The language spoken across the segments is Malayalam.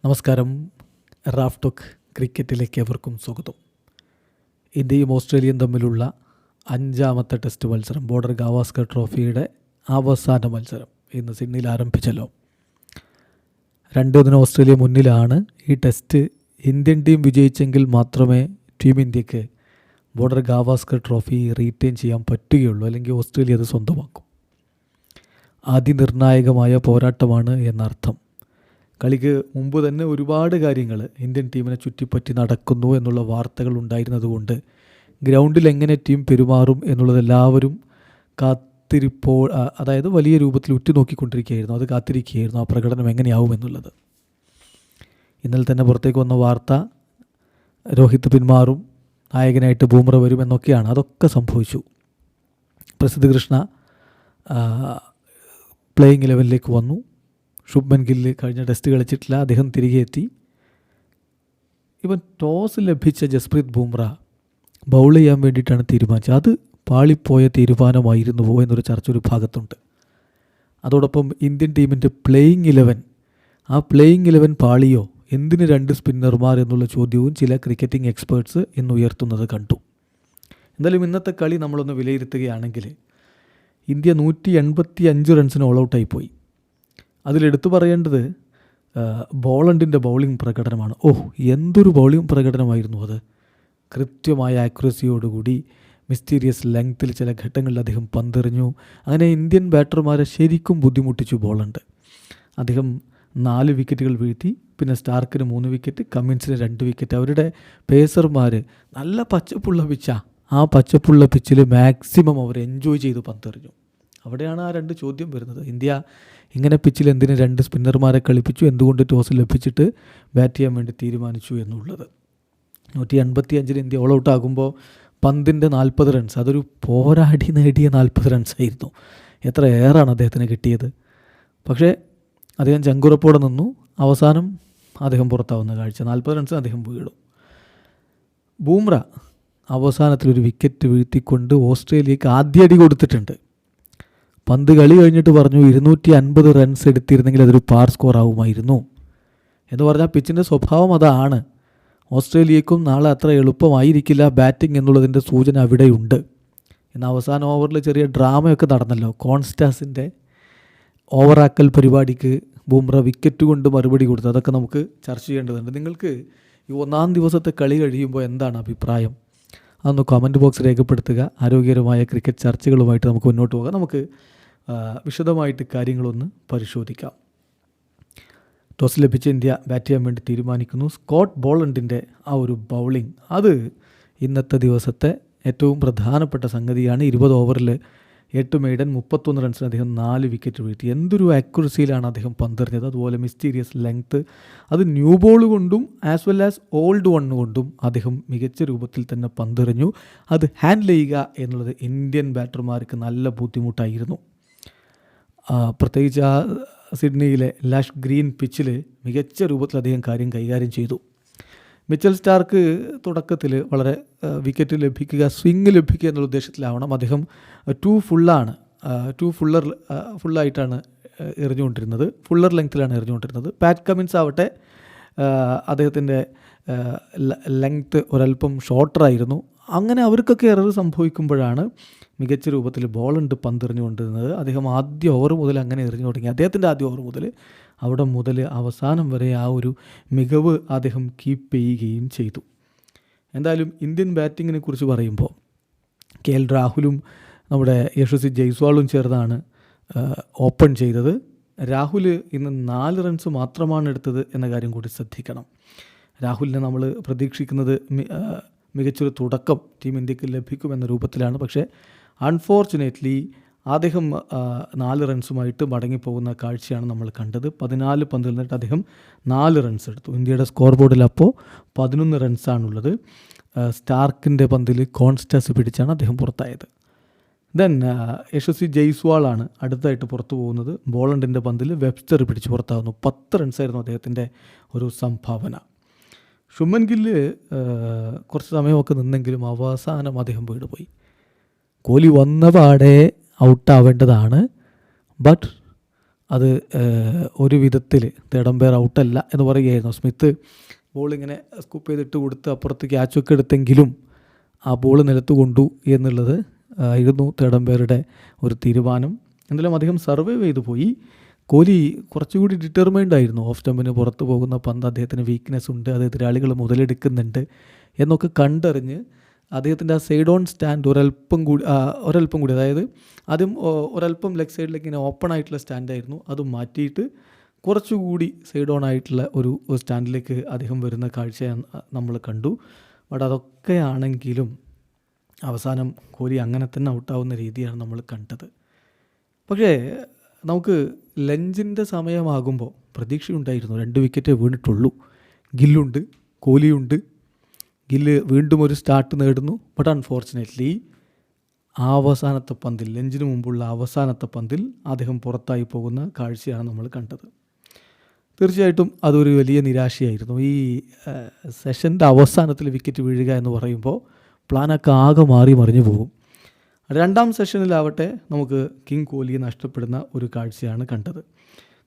നമസ്കാരം. റാഫ് ടോക്ക് ക്രിക്കറ്റിലേക്ക് ഏവർക്കും സ്വാഗതം. ഇന്ത്യയും ഓസ്ട്രേലിയയും തമ്മിലുള്ള 5ാമത്തെ ടെസ്റ്റ് മത്സരം, ബോർഡർ ഗാവസ്കർ ട്രോഫിയുടെ അവസാന മത്സരം ഇന്ന് സിഡ്നിയിൽ ആരംഭിച്ചല്ലോ. 2-1 ഓസ്ട്രേലിയ മുന്നിലാണ്. ഈ ടെസ്റ്റ് ഇന്ത്യൻ ടീം വിജയിച്ചെങ്കിൽ മാത്രമേ ടീം ഇന്ത്യക്ക് ബോർഡർ ഗാവസ്കർ ട്രോഫി റീറ്റെയിൻ ചെയ്യാൻ പറ്റുകയുള്ളൂ, അല്ലെങ്കിൽ ഓസ്ട്രേലിയ അത് സ്വന്തമാക്കും. അതിനിർണായകമായ പോരാട്ടമാണ് എന്നർത്ഥം. കളിക്ക് മുമ്പ് തന്നെ ഒരുപാട് കാര്യങ്ങൾ ഇന്ത്യൻ ടീമിനെ ചുറ്റിപ്പറ്റി നടക്കുന്നു എന്നുള്ള വാർത്തകൾ ഉണ്ടായിരുന്നതുകൊണ്ട് ഗ്രൗണ്ടിൽ എങ്ങനെ ടീം പെരുമാറും എന്നുള്ളത് എല്ലാവരും അതായത് വലിയ രൂപത്തിൽ ഉറ്റുനോക്കിക്കൊണ്ടിരിക്കുകയായിരുന്നു. അത് കാത്തിരിക്കുകയായിരുന്നു, ആ പ്രകടനം എങ്ങനെയാവും എന്നുള്ളത്. ഇന്നലെ തന്നെ പുറത്തേക്ക് വന്ന വാർത്ത രോഹിത് പിന്മാറും, നായകനായിട്ട് ബൂമ്ര വരും എന്നൊക്കെയാണ്. അതൊക്കെ സംഭവിച്ചു. പ്രസിദ്ധ് കൃഷ്ണ പ്ലേയിങ് 11ലേക്ക് വന്നു. ശുഭ്മൻ ഗില്ല് കഴിഞ്ഞ ടെസ്റ്റ് കളിച്ചിട്ടില്ല, അദ്ദേഹം തിരികെ എത്തി. ഇവൻ ടോസ് ലഭിച്ച ജസ്പ്രീത് ബൂമ്ര ബൗൾ ചെയ്യാൻ വേണ്ടിയിട്ടാണ് തീരുമാനിച്ചത്. അത് പാളിപ്പോയ തീരുമാനമായിരുന്നുവോ എന്നൊരു ചർച്ച ഒരു ഭാഗത്തുണ്ട്. അതോടൊപ്പം ഇന്ത്യൻ ടീമിൻ്റെ പ്ലേയിങ് 11, ആ പ്ലേയിങ് 11 പാളിയോ, എന്തിന് 2 സ്പിന്നർമാർ എന്നുള്ള ചോദ്യവും ചില ക്രിക്കറ്റിംഗ് എക്സ്പേർട്സ് ഇന്ന് ഉയർത്തുന്നത് കണ്ടു. എന്തായാലും ഇന്നത്തെ കളി നമ്മളൊന്ന് വിലയിരുത്തുകയാണെങ്കിൽ ഇന്ത്യ 185 റൺസിന് ഓൾ ഔട്ടായിപ്പോയി. അതിലെടുത്തു പറയേണ്ടത് ബോളണ്ടിൻ്റെ ബൗളിംഗ് പ്രകടനമാണ്. എന്തൊരു ബൗളിംഗ് പ്രകടനമായിരുന്നു അത്! കൃത്യമായ ആക്യുറസിയോടുകൂടി മിസ്റ്റീരിയസ് ലെങ്ത്തിൽ ചില ഘട്ടങ്ങളിൽ അദ്ദേഹം പന്തെറിഞ്ഞു. അങ്ങനെ ഇന്ത്യൻ ബാറ്റർമാരെ ശരിക്കും ബുദ്ധിമുട്ടിച്ചു ബോളണ്ട്. അദ്ദേഹം 4 വിക്കറ്റുകൾ വീഴ്ത്തി. പിന്നെ സ്റ്റാർക്കിന് 3 വിക്കറ്റ്, കമ്മിൻസിന് 2 വിക്കറ്റ്. അവരുടെ പേസർമാർ നല്ല പച്ചപ്പുള്ള പിച്ചാണ്. ആ പച്ചപ്പുള്ള പിച്ചിൽ മാക്സിമം അവർ എൻജോയ് ചെയ്ത് പന്തെറിഞ്ഞു. അവിടെയാണ് ആ 2 ചോദ്യം വരുന്നത്. ഇന്ത്യ ഇങ്ങനെ പിച്ചിൽ എന്തിന് 2 സ്പിന്നർമാരെ കളിപ്പിച്ചു, എന്തുകൊണ്ട് ടോസ് ലഭിച്ചിട്ട് ബാറ്റ് ചെയ്യാൻ വേണ്ടി തീരുമാനിച്ചു എന്നുള്ളത്. 185 ഇന്ത്യ ഓൾ ഔട്ട് ആകുമ്പോൾ പന്തിൻ്റെ 40 റൺസ്, അതൊരു പോരാടി നേടിയ 40 റൺസായിരുന്നു. എത്ര ഏറാണ് അദ്ദേഹത്തിന് കിട്ടിയത്! പക്ഷേ അദ്ദേഹം ചങ്കുറപ്പോടെ നിന്നു. അവസാനം അദ്ദേഹം പുറത്താവുന്ന കാഴ്ച. 40 റൺസ് അദ്ദേഹം വീഴും. ബൂമ്ര അവസാനത്തിലൊരു വിക്കറ്റ് വീഴ്ത്തിക്കൊണ്ട് ഓസ്ട്രേലിയക്ക് ആദ്യ അടി കൊടുത്തിട്ടുണ്ട്. പന്ത് കളി കഴിഞ്ഞിട്ട് പറഞ്ഞു 250 റൺസ് എടുത്തിരുന്നെങ്കിൽ അതൊരു പാർ സ്കോർ ആവുമായിരുന്നു എന്ന് പറഞ്ഞാൽ പിച്ചിൻ്റെ സ്വഭാവം അതാണ്. ഓസ്ട്രേലിയക്കും നാളെ അത്ര എളുപ്പമായിരിക്കില്ല ബാറ്റിംഗ് എന്നുള്ളതിൻ്റെ സൂചന അവിടെയുണ്ട്. എന്നാൽ അവസാന ഓവറിൽ ചെറിയ ഡ്രാമയൊക്കെ നടന്നല്ലോ. കോൺസ്റ്റാസിൻ്റെ ഓവറാക്കൽ പരിപാടിക്ക് ബൂമ്ര വിക്കറ്റ് കൊണ്ട് മറുപടി കൊടുത്തു. അതൊക്കെ നമുക്ക് ചർച്ച ചെയ്യേണ്ടതുണ്ട്. നിങ്ങൾക്ക് ഈ 1ാം ദിവസത്തെ കളി കഴിയുമ്പോൾ എന്താണ് അഭിപ്രായം? അതൊന്ന് കമൻറ്റ് ബോക്സ് രേഖപ്പെടുത്തുക. ആരോഗ്യകരമായ ക്രിക്കറ്റ് ചർച്ചകളുമായിട്ട് നമുക്ക് മുന്നോട്ട് പോകാം. നമുക്ക് വിശദമായിട്ട് കാര്യങ്ങളൊന്ന് പരിശോധിക്കാം. ടോസ് ലഭിച്ച ഇന്ത്യ ബാറ്റ് ചെയ്യാൻ വേണ്ടി തീരുമാനിക്കുന്നു. സ്കോട്ട് ബോളണ്ടിൻ്റെ ആ ഒരു ബൗളിംഗ്, അത് ഇന്നത്തെ ദിവസത്തെ ഏറ്റവും പ്രധാനപ്പെട്ട സംഗതിയാണ്. 20 ഓവറിൽ 8 മെയ്ഡൻ 31 റൺസിന് അദ്ദേഹം 4 വിക്കറ്റ് വീഴ്ത്തി. എന്തൊരു ആക്യുറസിയിലാണ് അദ്ദേഹം പന്തെറിഞ്ഞത്! അതുപോലെ മിസ്റ്റീരിയസ് ലെങ്ത്ത്, അത് ന്യൂ ബോൾ കൊണ്ടും as well as old one കൊണ്ടും അദ്ദേഹം മികച്ച രൂപത്തിൽ തന്നെ പന്തെറിഞ്ഞു. അത് ഹാൻഡിൽ ചെയ്യുക എന്നുള്ളത് ഇന്ത്യൻ ബാറ്റർമാർക്ക് നല്ല ബുദ്ധിമുട്ടായിരുന്നു. പ്രത്യേകിച്ച് ആ സിഡ്നിയിലെ ലഷ് ഗ്രീൻ പിച്ചിൽ മികച്ച രൂപത്തിൽ അദ്ദേഹം കൈകാര്യം ചെയ്തു. മിച്ചൽ സ്റ്റാർക്ക് തുടക്കത്തിൽ വളരെ വിക്കറ്റ് ലഭിക്കുക, സ്വിങ് ലഭിക്കുക എന്നുള്ള ഉദ്ദേശത്തിലാവണം. അദ്ദേഹം 2 ഫുള്ളായിട്ടാണ് എറിഞ്ഞുകൊണ്ടിരുന്നത്. ഫുള്ളർ ലെങ്ത്തിലാണ് എറിഞ്ഞുകൊണ്ടിരുന്നത്. പാറ്റ് കമിൻസ് ആവട്ടെ, അദ്ദേഹത്തിൻ്റെ ലെങ്ത്ത് ഒരല്പം ഷോർട്ടറായിരുന്നു. അങ്ങനെ അവർക്കൊക്കെ എറർ സംഭവിക്കുമ്പോഴാണ് മികച്ച രൂപത്തിൽ ബോളുണ്ട് പന്തെറിഞ്ഞുകൊണ്ടിരുന്നത്. അദ്ദേഹം ആദ്യ ഓവർ മുതൽ അങ്ങനെ എറിഞ്ഞു തുടങ്ങി. അദ്ദേഹത്തിൻ്റെ ആദ്യ ഓവർ മുതൽ അവിടെ മുതൽ അവസാനം വരെ ആ ഒരു മികവ് അദ്ദേഹം കീപ്പ് ചെയ്യുകയും ചെയ്തു. എന്തായാലും ഇന്ത്യൻ ബാറ്റിങ്ങിനെ കുറിച്ച് പറയുമ്പോൾ KL രാഹുലും നമ്മുടെ യശസ്വി ജയ്സ്വാളും ചേർന്നാണ് ഓപ്പൺ ചെയ്തത്. രാഹുൽ ഇന്ന് 4 റൺസ് മാത്രമാണ് എടുത്തത് എന്ന കാര്യം കൂടി ശ്രദ്ധിക്കണം. രാഹുലിനെ നമ്മൾ പ്രതീക്ഷിക്കുന്നത് മികച്ചൊരു തുടക്കം ടീം ഇന്ത്യക്ക് ലഭിക്കുമെന്ന രൂപത്തിലാണ്. പക്ഷേ അൺഫോർച്ചുനേറ്റ്ലി അദ്ദേഹം 4 റൺസുമായിട്ട് മടങ്ങിപ്പോകുന്ന കാഴ്ചയാണ് നമ്മൾ കണ്ടത്. 14 പന്തിൽ നിന്നിട്ട് അദ്ദേഹം 4 റൺസ് എടുത്തു. ഇന്ത്യയുടെ സ്കോർ ബോർഡിൽ അപ്പോൾ 11 റൺസാണുള്ളത്. സ്റ്റാർക്കിൻ്റെ പന്തിൽ കോൺസ്റ്റാസ് പിടിച്ചാണ് അദ്ദേഹം പുറത്തായത്. ദെൻ യശസ്വി ജയ്സ്വാളാണ് അടുത്തായിട്ട് പുറത്തു പോകുന്നത്. ബോളണ്ടിൻ്റെ പന്തിൽ വെബ്സ്റ്റർ പിടിച്ച് പുറത്താകുന്നു. 10 റൺസായിരുന്നു അദ്ദേഹത്തിൻ്റെ ഒരു സംഭാവന. ശുഭ്മൻ ഗില്ല് കുറച്ച് സമയമൊക്കെ നിന്നെങ്കിലും അവസാനം അദ്ദേഹം വീണുപോയി. കോഹ്ലി വന്ന പാടെ ഔട്ടാവേണ്ടതാണ്. ബട്ട് അത് ഒരു വിധത്തിൽ തേർഡ് അമ്പയർ ഔട്ടല്ല എന്ന് പറയുകയായിരുന്നു. സ്മിത്ത് ബോൾ ഇങ്ങനെ സ്കൂപ്പ് ചെയ്തിട്ട് കൊടുത്ത് അപ്പുറത്ത് ക്യാച്ചൊക്കെ എടുത്തെങ്കിലും ആ ബോൾ നിലത്ത് കൊണ്ടു എന്നുള്ളത് ആയിരുന്നു തേർഡ് അമ്പയറുടെ ഒരു തീരുമാനം. എന്തായാലും അദ്ദേഹം സർവൈവ് ചെയ്തു പോയി. കോഹ്ലി കുറച്ചുകൂടി ഡിറ്റർമൈൻഡ് ആയിരുന്നു. ഓഫ് സ്റ്റമ്പിന് പുറത്ത് പോകുന്ന പന്ത് അദ്ദേഹത്തിന് വീക്ക്നെസ് ഉണ്ട്, അത് എതിരാളികൾ മുതലെടുക്കുന്നുണ്ട് എന്നൊക്കെ കണ്ടറിഞ്ഞ് അദ്ദേഹത്തിൻ്റെ ആ സൈഡ് ഓൺ സ്റ്റാൻഡ് ഒരല്പം കൂടി അതായത് ആദ്യം ഒരല്പം ലെഗ് സൈഡിലേക്ക് ഇങ്ങനെ ഓപ്പൺ ആയിട്ടുള്ള സ്റ്റാൻഡായിരുന്നു, അത് മാറ്റിയിട്ട് കുറച്ചുകൂടി സൈഡ് ഓൺ ആയിട്ടുള്ള ഒരു സ്റ്റാൻഡിലേക്ക് അദ്ദേഹം വരുന്ന കാഴ്ച നമ്മൾ കണ്ടു. ബട്ട് അതൊക്കെ ആണെങ്കിലും അവസാനം കോഹ്ലി അങ്ങനെ തന്നെ ഔട്ടാവുന്ന രീതിയാണ് നമ്മൾ കണ്ടത്. പക്ഷേ നമുക്ക് ലഞ്ചിൻ്റെ സമയമാകുമ്പോൾ പ്രതീക്ഷയുണ്ടായിരുന്നു. 2 വിക്കറ്റേ വീണിട്ടുള്ളൂ. ഗില്ലുണ്ട്, കോഹ്ലിയുണ്ട്. ഗില്ല് വീണ്ടും ഒരു സ്റ്റാർട്ട് നേടുന്നു. ബട്ട് അൺഫോർച്ചുനേറ്റ്ലി അവസാനത്തെ പന്തിൽ, ലഞ്ചിന് മുമ്പുള്ള അവസാനത്തെ പന്തിൽ അദ്ദേഹം പുറത്തായി പോകുന്ന കാഴ്ചയാണ് നമ്മൾ കണ്ടത്. തീർച്ചയായിട്ടും അതൊരു വലിയ നിരാശയായിരുന്നു. ഈ സെഷൻ്റെ അവസാനത്തിൽ വിക്കറ്റ് വീഴുക എന്ന് പറയുമ്പോൾ പ്ലാനൊക്കെ ആകെ മാറി മറിഞ്ഞു പോകും. രണ്ടാം സെഷനിലാവട്ടെ നമുക്ക് കിങ് കോഹ്ലിയെ നഷ്ടപ്പെടുന്ന ഒരു കാഴ്ചയാണ് കണ്ടത്.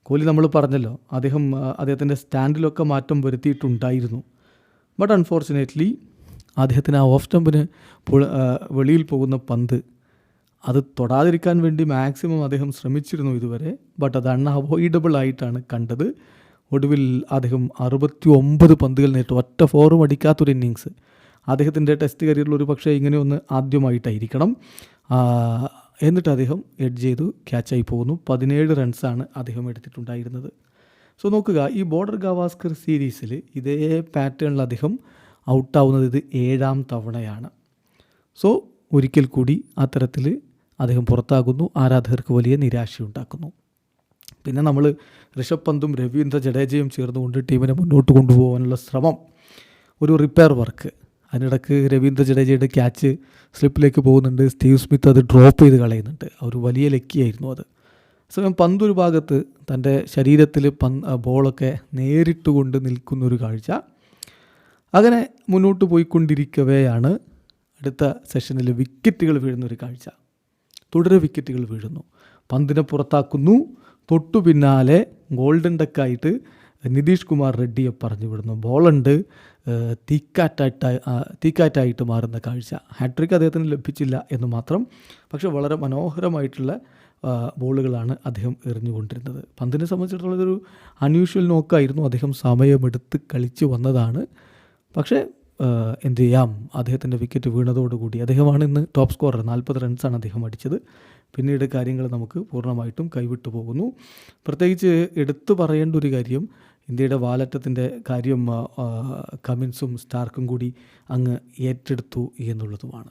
കോഹ്ലി നമ്മൾ പറഞ്ഞല്ലോ, അദ്ദേഹത്തിൻ്റെ സ്റ്റാൻഡിലൊക്കെ മാറ്റം വരുത്തിയിട്ടുണ്ടായിരുന്നു. ബട്ട് അൺഫോർച്ചുനേറ്റ്ലി അദ്ദേഹത്തിന് ആ ഓഫ് സ്റ്റമ്പിന് വെളിയിൽ പോകുന്ന പന്ത് അത് തൊടാതിരിക്കാൻ വേണ്ടി മാക്സിമം അദ്ദേഹം ശ്രമിച്ചിരുന്നു ഇതുവരെ. ബട്ട് അത് അൺഅവോയ്ഡബിൾ ആയിട്ടാണ് കണ്ടത്. ഒടുവിൽ അദ്ദേഹം 69 പന്തുകൾ നേരിട്ടു, ഒറ്റ ഫോറും അടിക്കാത്തൊരു ഇന്നിങ്സ്. അദ്ദേഹത്തിൻ്റെ ടെസ്റ്റ് കരിയറിൽ ഒരു പക്ഷേ ഇങ്ങനെയൊന്ന് ആദ്യമായിട്ടായിരിക്കണം. എന്നിട്ട് അദ്ദേഹം എഡ്ജ് ചെയ്തു ക്യാച്ചായി പോകുന്നു. 17 റൺസാണ് അദ്ദേഹം എടുത്തിട്ടുണ്ടായിരുന്നത്. സോ നോക്കുക, ഈ ബോർഡർ ഗവാസ്കർ സീരീസിൽ ഇതേ പാറ്റേണിൽ അദ്ദേഹം ഔട്ടാവുന്നത് ഇത് 7ാം തവണയാണ്. സോ ഒരിക്കൽ കൂടി അത്തരത്തിൽ അദ്ദേഹം പുറത്താകുന്നു, ആരാധകർക്ക് വലിയ നിരാശയുണ്ടാക്കുന്നു. പിന്നെ നമ്മൾ ഋഷഭ് പന്തും രവീന്ദ്ര ജഡേജയും ചേർന്നുകൊണ്ട് ടീമിനെ മുന്നോട്ട് കൊണ്ടുപോകാനുള്ള ശ്രമം, ഒരു റിപ്പയർ വർക്ക്. അതിനിടയ്ക്ക് രവീന്ദ്ര ജഡേജയുടെ ക്യാച്ച് സ്ലിപ്പിലേക്ക് പോകുന്നുണ്ട്, സ്റ്റീവ് സ്മിത്ത് അത് ഡ്രോപ്പ് ചെയ്ത് കളയുന്നുണ്ട്. ഒരു വലിയ ലക്കിയായിരുന്നു അത്. സമയം പന്തൊരു ഭാഗത്ത് തൻ്റെ ശരീരത്തിൽ ബോളൊക്കെ നേരിട്ട് കൊണ്ട് നിൽക്കുന്നൊരു കാഴ്ച. അങ്ങനെ മുന്നോട്ട് പോയിക്കൊണ്ടിരിക്കവെയാണ് അടുത്ത സെഷനിൽ വിക്കറ്റുകൾ വീഴുന്നൊരു കാഴ്ച. തുടരെ വിക്കറ്റുകൾ വീഴുന്നു, പന്തിനെ പുറത്താക്കുന്നു. തൊട്ടു പിന്നാലെ ഗോൾഡൻ ഡക്കായിട്ട് നിതീഷ് കുമാർ റെഡ്ഡിയെ പറഞ്ഞു വിടുന്നു. ബോളുണ്ട്, തീക്കാറ്റായിട്ട് മാറുന്ന കാഴ്ച. ഹാട്രിക്ക് അദ്ദേഹത്തിന് ലഭിച്ചില്ല എന്ന് മാത്രം, പക്ഷേ വളരെ മനോഹരമായിട്ടുള്ള ബോളുകളാണ് അദ്ദേഹം എറിഞ്ഞുകൊണ്ടിരുന്നത്. പന്തിനെ സംബന്ധിച്ചിടത്തോളം ഇതൊരു അൺയൂഷ്വൽ നോക്കായിരുന്നു. അദ്ദേഹം സമയമെടുത്ത് കളിച്ച് വന്നതാണ്. പക്ഷേ എന്ത് ചെയ്യാം, അദ്ദേഹത്തിൻ്റെ വിക്കറ്റ് വീണതോടുകൂടി അദ്ദേഹമാണ് ഇന്ന് ടോപ്പ് സ്കോറർ. 40 റൺസാണ് അദ്ദേഹം അടിച്ചത്. പിന്നീട് കാര്യങ്ങൾ നമുക്ക് പൂർണ്ണമായിട്ടും കൈവിട്ടു പോകുന്നു. പ്രത്യേകിച്ച് എടുത്തു പറയേണ്ട ഒരു കാര്യം, ഇന്ത്യയുടെ വാലറ്റത്തിൻ്റെ കാര്യം കമിൻസും സ്റ്റാർക്കും കൂടി അങ്ങ് ഏറ്റെടുത്തു എന്നുള്ളതുമാണ്.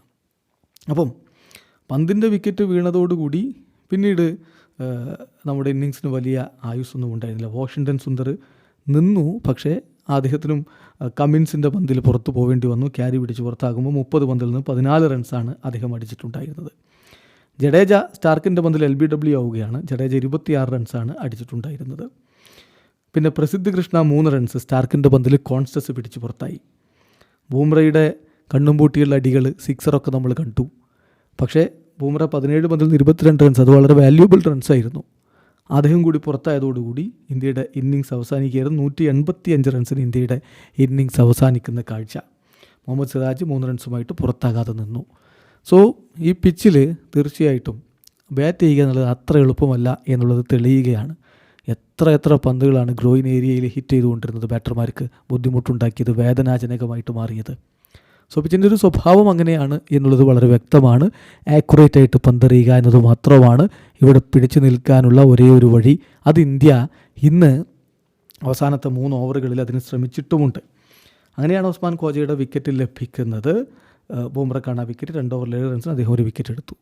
അപ്പം പന്തിൻ്റെ വിക്കറ്റ് വീണതോടുകൂടി പിന്നീട് നമ്മുടെ ഇന്നിങ്സിന് വലിയ ആയുസ്സൊന്നും ഉണ്ടായിരുന്നില്ല. വാഷിങ്ടൺ സുന്ദർ നിന്നു, പക്ഷേ അദ്ദേഹത്തിനും കമിൻസിൻ്റെ പന്തിൽ പുറത്തു പോവേണ്ടി വന്നു. ക്യാരി പിടിച്ച് പുറത്താകുമ്പോൾ 30 പന്തിൽ നിന്ന് 14 റൺസാണ് അദ്ദേഹം അടിച്ചിട്ടുണ്ടായിരുന്നത്. ജഡേജ സ്റ്റാർക്കിൻ്റെ പന്തിൽ LBW ആവുകയാണ്. ജഡേജ 26 റൺസാണ് അടിച്ചിട്ടുണ്ടായിരുന്നത്. പിന്നെ പ്രസിദ്ധ് കൃഷ്ണ 3 റൺസ് സ്റ്റാർക്കിൻ്റെ പന്തിൽ കോൺസ്റ്റസ് പിടിച്ച് പുറത്തായി. ബൂംറയുടെ കണ്ണും പൂട്ടിയുള്ള അടികൾ, സിക്സറൊക്കെ നമ്മൾ കണ്ടു. പക്ഷേ ബൂംറ 17 പന്തിൽ നിന്ന് 22 റൺസ്, അത് വളരെ വാല്യൂബിൾ റൺസായിരുന്നു. അദ്ദേഹം കൂടി പുറത്തായതോടുകൂടി ഇന്ത്യയുടെ ഇന്നിങ്സ് അവസാനിക്കുകയായിരുന്നു. 185 റൺസിന് ഇന്ത്യയുടെ ഇന്നിങ്സ് അവസാനിക്കുന്ന കാഴ്ച. മുഹമ്മദ് സിറാജ് 3 റൺസുമായിട്ട് പുറത്താകാതെ നിന്നു. സോ ഈ പിച്ചിൽ തീർച്ചയായിട്ടും ബാറ്റ് ചെയ്യുക എന്നുള്ളത് അത്ര എളുപ്പമല്ല എന്നുള്ളത് തെളിയുകയാണ്. എത്ര പന്തുകളാണ് ഗ്രോയിൻ ഏരിയയിൽ ഹിറ്റ് ചെയ്തുകൊണ്ടിരുന്നത്, ബാറ്റർമാർക്ക് ബുദ്ധിമുട്ടുണ്ടാക്കിയത്, വേദനാജനകമായിട്ട് മാറിയത്. സോ പിച്ചിൻ്റെ ഒരു സ്വഭാവം അങ്ങനെയാണ് എന്നുള്ളത് വളരെ വ്യക്തമാണ്. ആക്യുറേറ്റ് ആയിട്ട് പന്തെറിയുക എന്നത് മാത്രമാണ് ഇവിടെ പിടിച്ചു നിൽക്കാനുള്ള ഒരേ ഒരു വഴി. അത് ഇന്ത്യ ഇന്ന് അവസാനത്തെ 3 ഓവറുകളിൽ അതിന് ശ്രമിച്ചിട്ടുമുണ്ട്. അങ്ങനെയാണ് ഉസ്മാൻ ഖ്വാജയുടെ വിക്കറ്റ് ലഭിക്കുന്നത്. ബൂംറക്കാണ് ആ വിക്കറ്റ്. 2 ഓവറിൽ 7 റൺസിന് അദ്ദേഹം ഒരു വിക്കറ്റ് എടുത്തു.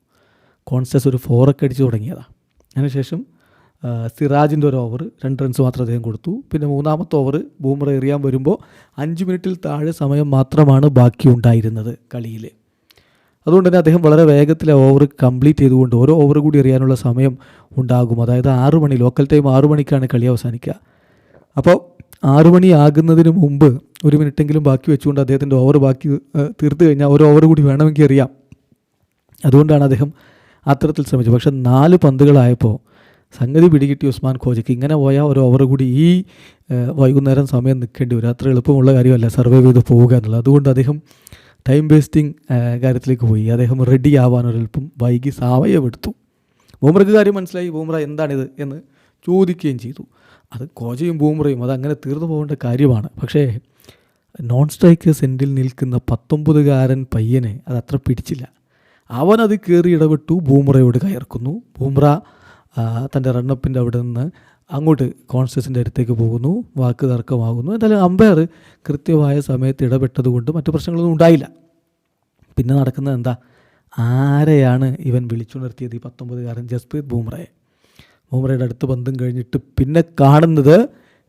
കോൺസ്റ്റസ് ഒരു 4 അടിച്ച് തുടങ്ങിയതാണ്. അതിനുശേഷം സിറാജിൻ്റെ ഒരു ഓവർ 2 റൺസ് മാത്രം അദ്ദേഹം കൊടുത്തു. പിന്നെ 3ാമത്തെ ഓവർ ബൂംറ എറിയാൻ വരുമ്പോൾ 5 മിനിറ്റിൽ താഴെ സമയം മാത്രമാണ് ബാക്കി ഉണ്ടായിരുന്നത് കളിയിൽ. അതുകൊണ്ട് തന്നെ അദ്ദേഹം വളരെ വേഗത്തിൽ ഓവർ കംപ്ലീറ്റ് ചെയ്തുകൊണ്ട് ഓരോ ഓവർ കൂടി എറിയാനുള്ള സമയം ഉണ്ടാകും. അതായത് 6 മണി, ലോക്കൽ ടൈം 6 മണിക്കാണ് കളി അവസാനിക്കുക. അപ്പോൾ 6 മണി ആകുന്നതിന് മുമ്പ് 1 മിനിറ്റെങ്കിലും ബാക്കി വെച്ചുകൊണ്ട് അദ്ദേഹത്തിൻ്റെ ഓവർ ബാക്കി തീർത്ത് കഴിഞ്ഞാൽ ഒരു ഓവർ കൂടി വേണമെങ്കിൽ എറിയാം. അതുകൊണ്ടാണ് അദ്ദേഹം അത്തരത്തിൽ ശ്രമിച്ചത്. പക്ഷേ 4 പന്തുകളായപ്പോൾ സംഗതി പിടികിട്ടി ഉസ്മാൻ ഖോജയ്ക്ക്. ഇങ്ങനെ പോയാൽ ഒരു ഓവർ കൂടി ഈ വൈകുന്നേരം സമയം നിൽക്കേണ്ടി വരും. അത്ര എളുപ്പമുള്ള കാര്യമല്ല സർവൈവ് ചെയ്ത് പോവുക എന്നുള്ളത്. അതുകൊണ്ട് അദ്ദേഹം ടൈം വേസ്റ്റിംഗ് കാര്യത്തിലേക്ക് പോയി. അദ്ദേഹം റെഡി ആവാൻ ഒരൽപ്പം വൈകി സമയമെടുത്തു. ബൂമ്രയ്ക്ക് കാര്യം മനസ്സിലായി. ബൂമ്ര എന്താണിത് എന്ന് ചോദിക്കുകയും ചെയ്തു. അത് ഖോജയും ബൂമ്രയും അതങ്ങനെ തീർന്നു പോകേണ്ട കാര്യമാണ്. പക്ഷേ നോൺ സ്ട്രൈക്കേഴ്സ് എൻഡിൽ നിൽക്കുന്ന 19-കാരൻ പയ്യനെ അതത്ര പിടിച്ചില്ല. അവനത് കയറി ഇടപെട്ടു, ബൂമ്രയോട് കയർക്കുന്നു. ബൂമ്ര തൻ്റെ റണ്ണപ്പിൻ്റെ അവിടെ നിന്ന് അങ്ങോട്ട് കോൺസ്റ്റസിൻ്റെ അടുത്തേക്ക് പോകുന്നു. വാക്ക് തർക്കമാകുന്നു. എന്തായാലും അമ്പയർ കൃത്യമായ സമയത്ത് ഇടപെട്ടത് കൊണ്ട് മറ്റു പ്രശ്നങ്ങളൊന്നും ഉണ്ടായില്ല. പിന്നെ നടക്കുന്നത് എന്താ? ആരെയാണ് ഇവൻ വിളിച്ചുണർത്തിയത്? ഈ 19-കാരൻ ജസ്പ്രീത് ബൂമ്രയെ. ബൂമ്രയുടെ അടുത്ത് പന്തും കഴിഞ്ഞിട്ട് പിന്നെ കാണുന്നത്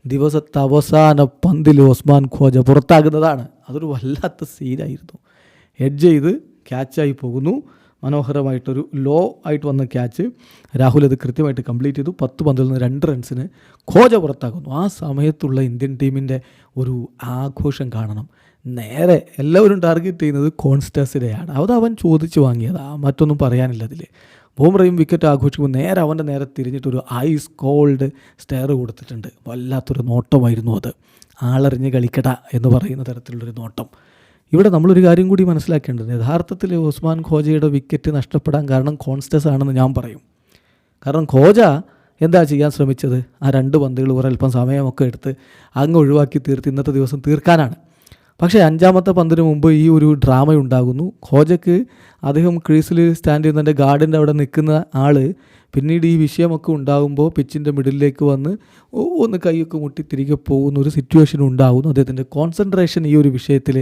ദിവസത്തെ അവസാന പന്തിൽ ഉസ്മാൻ ഖോജ പുറത്താകുന്നതാണ്. അതൊരു വല്ലാത്ത സീനായിരുന്നു. ഹെഡ് ചെയ്ത് ക്യാച്ചായി പോകുന്നു. മനോഹരമായിട്ടൊരു ലോ ആയിട്ട് വന്ന ക്യാച്ച് രാഹുൽ അത് കൃത്യമായിട്ട് കംപ്ലീറ്റ് ചെയ്തു. 10 പന്തിൽ നിന്ന് 2 റൺസിന് ഖോജ പുറത്താക്കുന്നു. ആ സമയത്തുള്ള ഇന്ത്യൻ ടീമിൻ്റെ ഒരു ആഘോഷം കാണണം. നേരെ എല്ലാവരും ടാർഗറ്റ് ചെയ്യുന്നത് കോൺസ്റ്റസിനെയാണ്. അവൻ ചോദിച്ചു വാങ്ങിയതാണ്, മറ്റൊന്നും പറയാനില്ല അതിൽ. ബൂമ്രയും വിക്കറ്റ് ആഘോഷിക്കുമ്പോൾ നേരെ അവൻ്റെ നേരെ തിരിഞ്ഞിട്ടൊരു ഐസ് കോൾഡ് സ്റ്റെയർ കൊടുത്തിട്ടുണ്ട്. വല്ലാത്തൊരു നോട്ടമായിരുന്നു അത്. ആളറിഞ്ഞ് കളിക്കട എന്ന് പറയുന്ന തരത്തിലുള്ളൊരു നോട്ടം. ഇവിടെ നമ്മളൊരു കാര്യം കൂടി മനസ്സിലാക്കേണ്ടത്, യഥാർത്ഥത്തിൽ ഉസ്മാൻ ഖോജയുടെ വിക്കറ്റ് നഷ്ടപ്പെടാൻ കാരണം കോൺസ്റ്റസ് ആണെന്ന് ഞാൻ പറയും. കാരണം ഖോജ എന്താ ചെയ്യാൻ ശ്രമിച്ചത്? ആ 2 പന്തുകൾ ഒരൽപ്പം സമയമൊക്കെ എടുത്ത് അങ്ങ് ഒഴിവാക്കി തീർത്ത് ഇന്നത്തെ ദിവസം തീർക്കാനാണ്. പക്ഷേ 5ാമത്തെ പന്തിന് മുമ്പ് ഈ ഒരു ഡ്രാമ ഉണ്ടാകുന്നു. ഖോജയ്ക്ക് അദ്ദേഹം ക്രീസിൽ സ്റ്റാൻഡ് ചെയ്യുന്നതിൻ്റെ ഗാർഡിൻ്റെ അവിടെ നിൽക്കുന്ന ആൾ പിന്നീട് ഈ വിഷയമൊക്കെ ഉണ്ടാകുമ്പോൾ പിച്ചിൻ്റെ മിഡിലേക്ക് വന്ന് ഒന്ന് കൈയൊക്കെ മുട്ടി തിരികെ പോകുന്ന ഒരു സിറ്റുവേഷൻ ഉണ്ടാകുന്നു. അദ്ദേഹത്തിൻ്റെ കോൺസെൻട്രേഷൻ ഈ ഒരു വിഷയത്തിൽ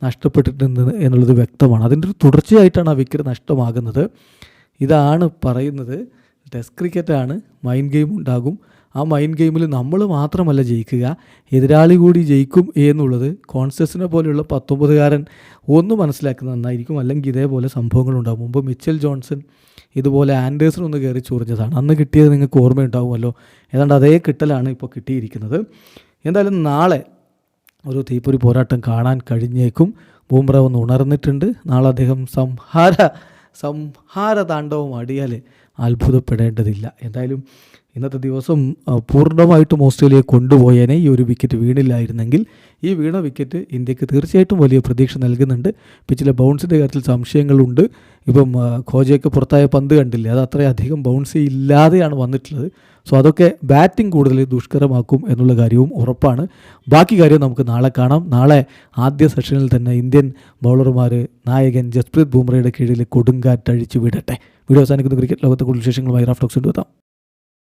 നഷ്ടപ്പെട്ടിട്ടുണ്ട് എന്നുള്ളത് വ്യക്തമാണ്. അതിൻ്റെ ഒരു തുടർച്ചയായിട്ടാണ് ആ വിക്കറ്റ് നഷ്ടമാകുന്നത്. ഇതാണ് പറയുന്നത്, ടെസ്റ്റ് ക്രിക്കറ്റാണ്, മൈൻഡ് ഗെയിം ഉണ്ടാകും. ആ മൈൻഡ് ഗെയിമിൽ നമ്മൾ മാത്രമല്ല ജയിക്കുക, എതിരാളി കൂടി ജയിക്കും എന്നുള്ളത് കോൺസ്റ്റസിനെ പോലെയുള്ള 19-കാരൻ ഒന്ന് മനസ്സിലാക്കുന്നത് നന്നായിരിക്കും. അല്ലെങ്കിൽ ഇതേപോലെ സംഭവങ്ങളുണ്ടാകും. മുമ്പ് മിച്ചൽ ജോൺസൺ ഇതുപോലെ ആൻഡേഴ്സൺ ഒന്ന് കയറി ചൊറിഞ്ഞതാണ്. അന്ന് കിട്ടിയത് നിങ്ങൾക്ക് ഓർമ്മയുണ്ടാകുമല്ലോ. ഏതാണ്ട് അതേ കിട്ടലാണ് ഇപ്പോൾ കിട്ടിയിരിക്കുന്നത്. എന്തായാലും നാളെ ഒരു തീപ്പൊരി പോരാട്ടം കാണാൻ കഴിഞ്ഞേക്കും. ബൂമ്ര ഒന്ന് ഉണർന്നിട്ടുണ്ട്. നാളെ അദ്ദേഹം സംഹാര താണ്ഡവം ആടിയാൽ അത്ഭുതപ്പെടേണ്ടതില്ല. എന്തായാലും ഇന്നത്തെ ദിവസം പൂർണ്ണമായിട്ടും ഓസ്ട്രേലിയയെ കൊണ്ടുപോയേനെ ഈ ഒരു വിക്കറ്റ് വീണില്ലായിരുന്നെങ്കിൽ. ഈ വീണ വിക്കറ്റ് ഇന്ത്യക്ക് തീർച്ചയായിട്ടും വലിയ പ്രതീക്ഷ നൽകുന്നുണ്ട്. പിച്ചിലെ ബൗൺസിൻ്റെ കാര്യത്തിൽ സംശയങ്ങളുണ്ട്. ഇപ്പം ഖോജയൊക്കെ പുറത്തായ പന്ത് കണ്ടില്ലേ, അത് അത്രയധികം ബൗൺസ് ഇല്ലാതെയാണ് വന്നിട്ടുള്ളത്. സോ അതൊക്കെ ബാറ്റിംഗ് കൂടുതൽ ദുഷ്കരമാക്കും എന്നുള്ള കാര്യവും ഉറപ്പാണ്. ബാക്കി കാര്യം നമുക്ക് നാളെ കാണാം. നാളെ ആദ്യ സെഷനിൽ തന്നെ ഇന്ത്യൻ ബൗളർമാർ നായകൻ ജസ്പ്രീത് ബൂമ്രയുടെ കീഴിൽ കൊടുങ്കാറ്റഴിച്ചു വിടട്ടെ. വീഡിയോ അവസാനിക്കുന്ന ക്രിക്കറ്റ് ലോകത്തെ കൂടുതൽ വിശേഷങ്ങളുമായി റാഫ് ടോക്സ് കൊണ്ടുവെത്താം.